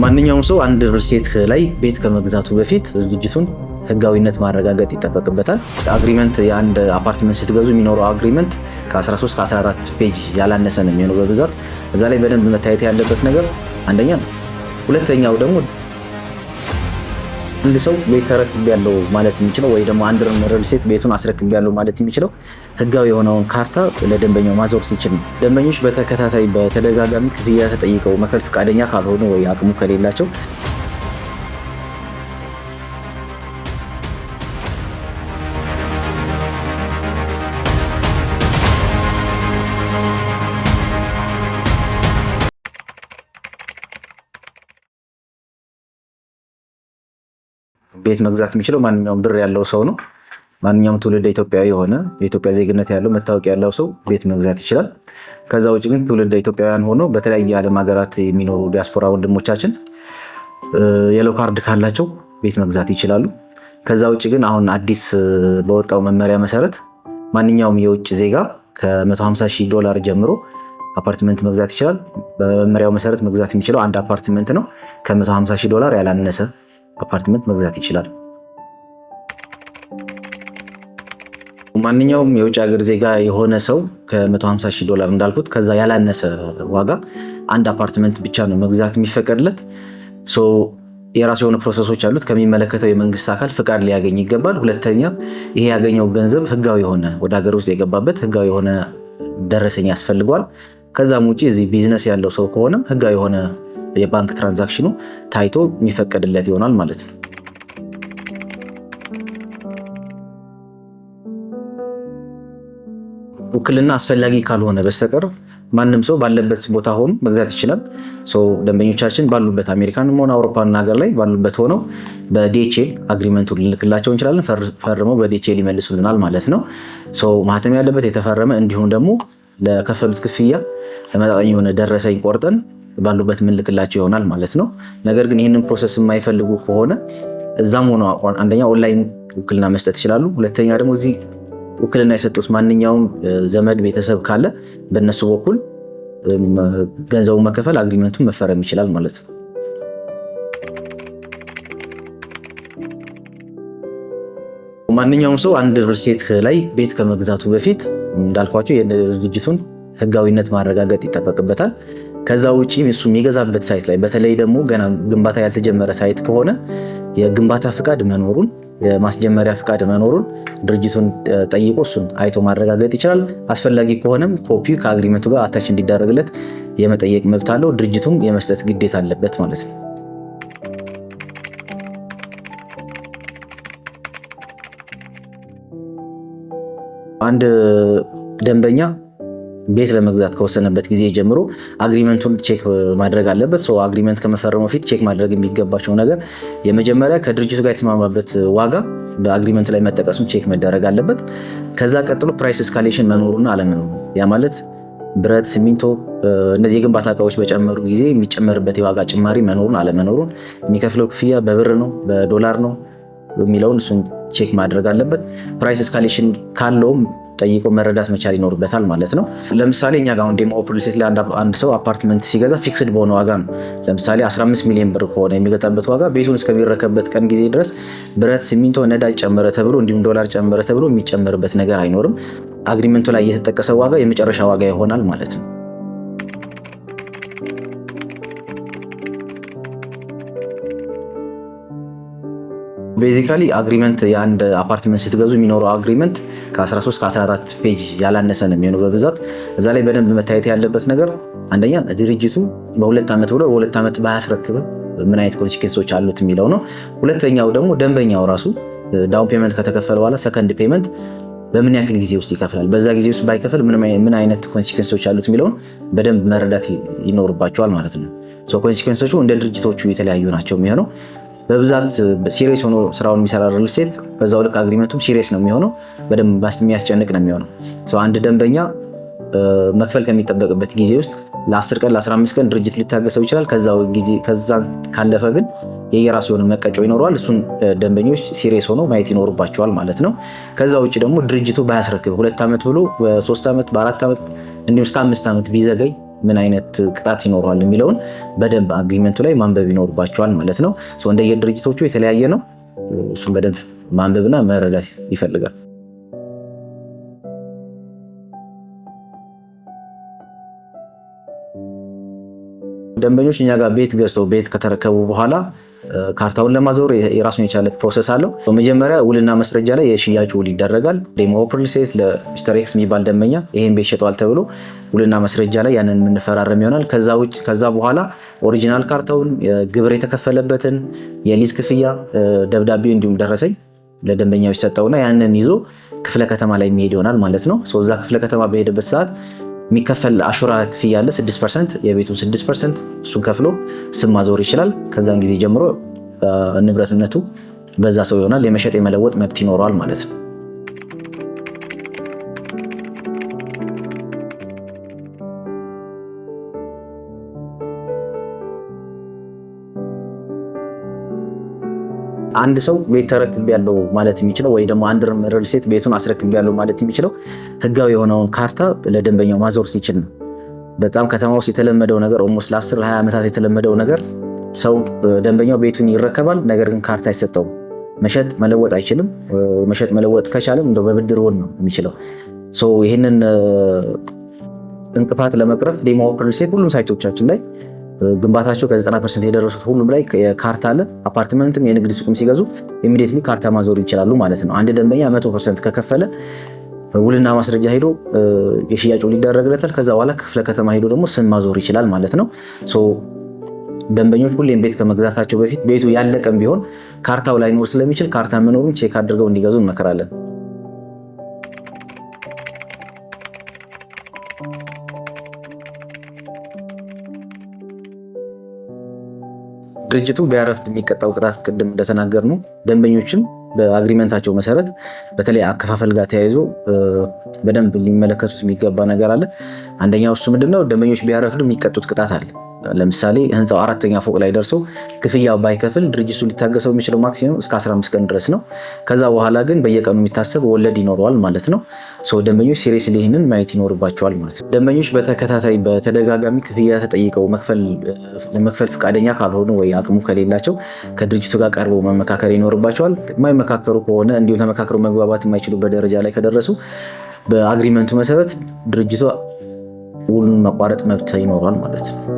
ማንኛውም ሰው አንድ ሪልስቴት ላይ ቤት ከመግዛቱ በፊት ድርጅቱን ህጋዊነት ማረጋገጥ ይጠበቅበታል። አግሪመንት የአንድ አፓርትመንት ስትገዙ የሚኖረው አግሪመንት ከ13 ከ14 ፔጅ ያላነሰ ነው የሚሆነው በብዛት። እዛ ላይ በደንብ መታየት ያለበት ነገር አንደኛ ነው። ሁለተኛው ደግሞ አንድ ሰው ቤት ተረክቤያለሁ ማለት የሚችለው ወይ ደግሞ አንድ ሪልስቴት ቤቱን አስረክቤያለሁ ማለት የሚችለው ህጋዊ የሆነውን ካርታ ለደንበኛው ማዞር ሲችል ነው። ደንበኞች በተከታታይ በተደጋጋሚ ክፍያ ተጠይቀው መክፈል ፈቃደኛ ካልሆኑ ወይ አቅሙ ከሌላቸው ቤት መግዛት የሚችለው ማንኛውም ብር ያለው ሰው ነው። ማንኛውም ትውልደ ኢትዮጵያዊ የሆነ የኢትዮጵያ ዜግነት ያለው መታወቂያ ያለው ሰው ቤት መግዛት ይችላል። ከዛ ውጭ ግን ትውልደ ኢትዮጵያውያን ሆኖ በተለያየ ዓለም ሀገራት የሚኖሩ ዲያስፖራ ወንድሞቻችን የሎ ካርድ ካላቸው ቤት መግዛት ይችላሉ። ከዛ ውጭ ግን አሁን አዲስ በወጣው መመሪያ መሰረት ማንኛውም የውጭ ዜጋ $150,000 ጀምሮ አፓርትመንት መግዛት ይችላል። በመመሪያው መሰረት መግዛት የሚችለው አንድ አፓርትመንት ነው። $150,000 ያላነሰ አፓርትመንት መግዛት ይችላል። ማንኛውም የውጭ ሀገር ዜጋ የሆነ ሰው $150,000 እንዳልኩት ከዛ ያላነሰ ዋጋ አንድ አፓርትመንት ብቻ ነው መግዛት የሚፈቀድለት። የራሱ የሆነ ፕሮሰሶች አሉት። ከሚመለከተው የመንግስት አካል ፍቃድ ሊያገኝ ይገባል። ሁለተኛ ይሄ ያገኘው ገንዘብ ህጋዊ የሆነ ወደ ሀገር ውስጥ የገባበት ህጋዊ የሆነ ደረሰኝ ያስፈልገዋል። ከዛም ውጪ እዚህ ቢዝነስ ያለው ሰው ከሆነም ህጋዊ የሆነ የባንክ ትራንዛክሽኑ ታይቶ የሚፈቀድለት ይሆናል ማለት ነው። ውክልና አስፈላጊ ካልሆነ በስተቀር ማንም ሰው ባለበት ቦታ ሆኖ መግዛት ይችላል። ደንበኞቻችን ባሉበት አሜሪካንም ሆነ አውሮፓና ሀገር ላይ ባሉበት ሆነው በዲኤችኤል አግሪመንቱን ልንልክላቸው እንችላለን። ፈርመው በዲኤችኤል ይመልሱልናል ማለት ነው። ማህተም ያለበት የተፈረመ እንዲሁም ደግሞ ለከፈሉት ክፍያ ተመጣጣኝ የሆነ ደረሰኝ ቆርጠን ባሉበት ምንልክላቸው ይሆናል ማለት ነው። ነገር ግን ይህንን ፕሮሰስ የማይፈልጉ ከሆነ እዛም ሆነ አንደኛ ኦንላይን ውክልና መስጠት ይችላሉ። ሁለተኛ ደግሞ እዚህ ውክልና የሰጡት ማንኛውም ዘመድ ቤተሰብ ካለ በእነሱ በኩል ገንዘቡን መከፈል አግሪመንቱን መፈረም ይችላል ማለት ነው። ማንኛውም ሰው አንድ ሪልስቴት ላይ ቤት ከመግዛቱ በፊት እንዳልኳቸው የድርጅቱን ህጋዊነት ማረጋገጥ ይጠበቅበታል። ከዛ ውጪ እሱ የሚገዛበት ሳይት ላይ በተለይ ደግሞ ገና ግንባታ ያልተጀመረ ሳይት ከሆነ የግንባታ ፍቃድ መኖሩን የማስጀመሪያ ፍቃድ መኖሩን ድርጅቱን ጠይቆ እሱን አይቶ ማረጋገጥ ይችላል። አስፈላጊ ከሆነም ኮፒው ከአግሪመንቱ ጋር አታች እንዲደረግለት የመጠየቅ መብት አለው። ድርጅቱም የመስጠት ግዴታ አለበት ማለት ነው። አንድ ደንበኛ ቤት ለመግዛት ከወሰነበት ጊዜ ጀምሮ አግሪመንቱን ቼክ ማድረግ አለበት። አግሪመንት ከመፈረሙ በፊት ቼክ ማድረግ የሚገባቸው ነገር የመጀመሪያ ከድርጅቱ ጋር የተስማማበት ዋጋ በአግሪመንት ላይ መጠቀሱን ቼክ መደረግ አለበት። ከዛ ቀጥሎ ፕራይስ ኤስካሌሽን መኖሩና አለመኖሩ፣ ያ ማለት ብረት፣ ሲሚንቶ፣ እነዚህ የግንባታ እቃዎች በጨመሩ ጊዜ የሚጨመርበት የዋጋ ጭማሪ መኖሩን አለመኖሩን፣ የሚከፍለው ክፍያ በብር ነው በዶላር ነው የሚለውን እሱን ቼክ ማድረግ አለበት። ፕራይስ ኤስካሌሽን ካለውም ጠይቆ መረዳት መቻል ይኖርበታል ማለት ነው። ለምሳሌ እኛ ጋር ዴሞ ሪልስቴት ላይ አንድ ሰው አፓርትመንት ሲገዛ ፊክስድ በሆነ ዋጋ ነው። ለምሳሌ 15 ሚሊዮን ብር ከሆነ የሚገዛበት ዋጋ ቤቱን እስከሚረከበት ቀን ጊዜ ድረስ ብረት፣ ሲሚንቶ፣ ነዳጅ ጨመረ ተብሎ እንዲሁም ዶላር ጨመረ ተብሎ የሚጨመርበት ነገር አይኖርም። አግሪመንቱ ላይ የተጠቀሰው ዋጋ የመጨረሻ ዋጋ ይሆናል ማለት ነው። ቤዚካሊ አግሪመንት የአንድ አፓርትመንት ስትገዙ የሚኖረው አግሪመንት ከ13 ከ14 ፔጅ ያላነሰ ነው የሚሆነው በብዛት። እዛ ላይ በደንብ መታየት ያለበት ነገር አንደኛ ድርጅቱ በ2 ዓመት ብሎ በ2 ዓመት ባያስረክብ ምን አይነት ኮንሲኩዌንሶች አሉት የሚለው ነው። ሁለተኛው ደግሞ ደንበኛው ራሱ ዳውን ፔመንት ከተከፈለ በኋላ ሰከንድ ፔመንት በምን ያክል ጊዜ ውስጥ ይከፍላል፣ በዛ ጊዜ ውስጥ ባይከፍል ምን አይነት ኮንሲኩዌንሶች አሉት የሚለውን በደንብ መረዳት ይኖርባቸዋል ማለት ነው። ኮንሲኩዌንሶቹ እንደ ድርጅቶቹ የተለያዩ ናቸው የሚሆነው። በብዛት ሲሪየስ ሆኖ ስራውን የሚሰራ ሪልስቴት በዛው ልክ አግሪመንቱም ሲሪየስ ነው የሚሆነው፣ በደንብ የሚያስጨንቅ ነው የሚሆነው። አንድ ደንበኛ መክፈል ከሚጠበቅበት ጊዜ ውስጥ ለ10 ቀን ለ15 ቀን ድርጅት ሊታገሰው ይችላል። ከዛ ካለፈ ግን የየራሱ የሆነ መቀጮ ይኖረዋል። እሱን ደንበኞች ሲሪየስ ሆኖ ማየት ይኖርባቸዋል ማለት ነው። ከዛ ውጭ ደግሞ ድርጅቱ ባያስረክብ 2 ዓመት ብሎ በ3 ዓመት በ4 ዓመት እንዲሁም እስከ 5 ዓመት ቢዘገይ ምን አይነት ቅጣት ይኖረዋል የሚለውን በደንብ አግሪመንቱ ላይ ማንበብ ይኖርባቸዋል ማለት ነው። እንደየድርጅቶቹ የተለያየ ነው። እሱን በደንብ ማንበብና መረዳት ይፈልጋል። ደንበኞች እኛ ጋር ቤት ገዝተው ቤት ከተረከቡ በኋላ ካርታውን ለማዞር የራሱን የቻለ ፕሮሰስ አለው። በመጀመሪያ ውልና ማስረጃ ላይ የሽያጭ ውል ይደረጋል። ዴሞ ሪል ስቴት ለሚስተር ኤክስ የሚባል ደንበኛ ይሄን ቤት ሸጧል ተብሎ ውልና ማስረጃ ላይ ያንን የምንፈራረም ይሆናል። ከዛ በኋላ ኦሪጂናል ካርታውን፣ ግብር የተከፈለበትን፣ የሊዝ ክፍያ ደብዳቤ እንዲሁም ደረሰኝ ለደንበኛው ይሰጠውና ያንን ይዞ ክፍለ ከተማ ላይ የሚሄድ ይሆናል ማለት ነው። እዛ ክፍለ ከተማ በሄደበት ሰዓት የሚከፈል አሹራ ክፍያ አለ 6%፣ የቤቱን 6% እሱን ከፍሎ ስም ማዞር ይችላል። ከዛን ጊዜ ጀምሮ ንብረትነቱ በዛ ሰው ይሆናል። የመሸጥ የመለወጥ መብት ይኖረዋል ማለት ነው። አንድ ሰው ቤት ተረክቤያለሁ ማለት የሚችለው ወይ ደግሞ አንድ ሪል ስቴት ቤቱን አስረክቤያለሁ ማለት የሚችለው ህጋዊ የሆነውን ካርታ ለደንበኛው ማዞር ሲችል ነው። በጣም ከተማ ውስጥ የተለመደው ነገር ኦልሞስት ለ10 ለ20 ዓመታት የተለመደው ነገር ሰው ደንበኛው ቤቱን ይረከባል፣ ነገር ግን ካርታ አይሰጠውም። መሸጥ መለወጥ አይችልም። መሸጥ መለወጥ ከቻለም እንደው በብድር ውል ነው የሚችለው። ይህንን እንቅፋት ለመቅረፍ ዴሞ ሪል ስቴት ሁሉም ሳይቶቻችን ላይ ግንባታቸው ከ90% የደረሱት ሁሉም ላይ ካርታ አለ። አፓርትመንትም የንግድ ሱቅም ሲገዙ ኢሚዲየትሊ ካርታ ማዞር ይችላሉ ማለት ነው። አንድ ደንበኛ 100% ከከፈለ ውልና ማስረጃ ሄዶ የሽያጭ ውል ይደረግለታል። ከዛ በኋላ ክፍለ ከተማ ሄዶ ደግሞ ስም ማዞር ይችላል ማለት ነው። ደንበኞች ሁሌም ቤት ከመግዛታቸው በፊት ቤቱ ያለቀም ቢሆን ካርታው ላይኖር ስለሚችል ካርታ መኖሩን ቼክ አድርገው እንዲገዙ እንመክራለን። ድርጅቱ ቢያረፍድ የሚቀጣው ቅጣት ቅድም እንደተናገር ነው። ደንበኞችን በአግሪመንታቸው መሰረት በተለይ አከፋፈል ጋር ተያይዞ በደንብ ሊመለከቱት የሚገባ ነገር አለ። አንደኛው እሱ ምንድነው፣ ደንበኞች ቢያረፍዱ የሚቀጡት ቅጣት አለ። ለምሳሌ ህንፃው 4ኛ ፎቅ ላይ ደርሶ ክፍያው ባይከፍል ድርጅቱ ሊታገሰው የሚችለው ማክሲመም እስከ 15 ቀን ድረስ ነው። ከዛ በኋላ ግን በየቀኑ የሚታሰብ ወለድ ይኖረዋል ማለት ነው። ደንበኞች ሲሪየስሊ ይህንን ማየት ይኖርባቸዋል ማለት ነው። ደንበኞች በተከታታይ በተደጋጋሚ ክፍያ ተጠይቀው ለመክፈል ፈቃደኛ ካልሆኑ ወይ አቅሙ ከሌላቸው ከድርጅቱ ጋር ቀርበው መመካከር ይኖርባቸዋል። የማይመካከሩ ከሆነ እንዲሁም ተመካከሩ መግባባት የማይችሉበት ደረጃ ላይ ከደረሱ በአግሪመንቱ መሰረት ድርጅቱ ውሉን መቋረጥ መብት ይኖረዋል ማለት ነው።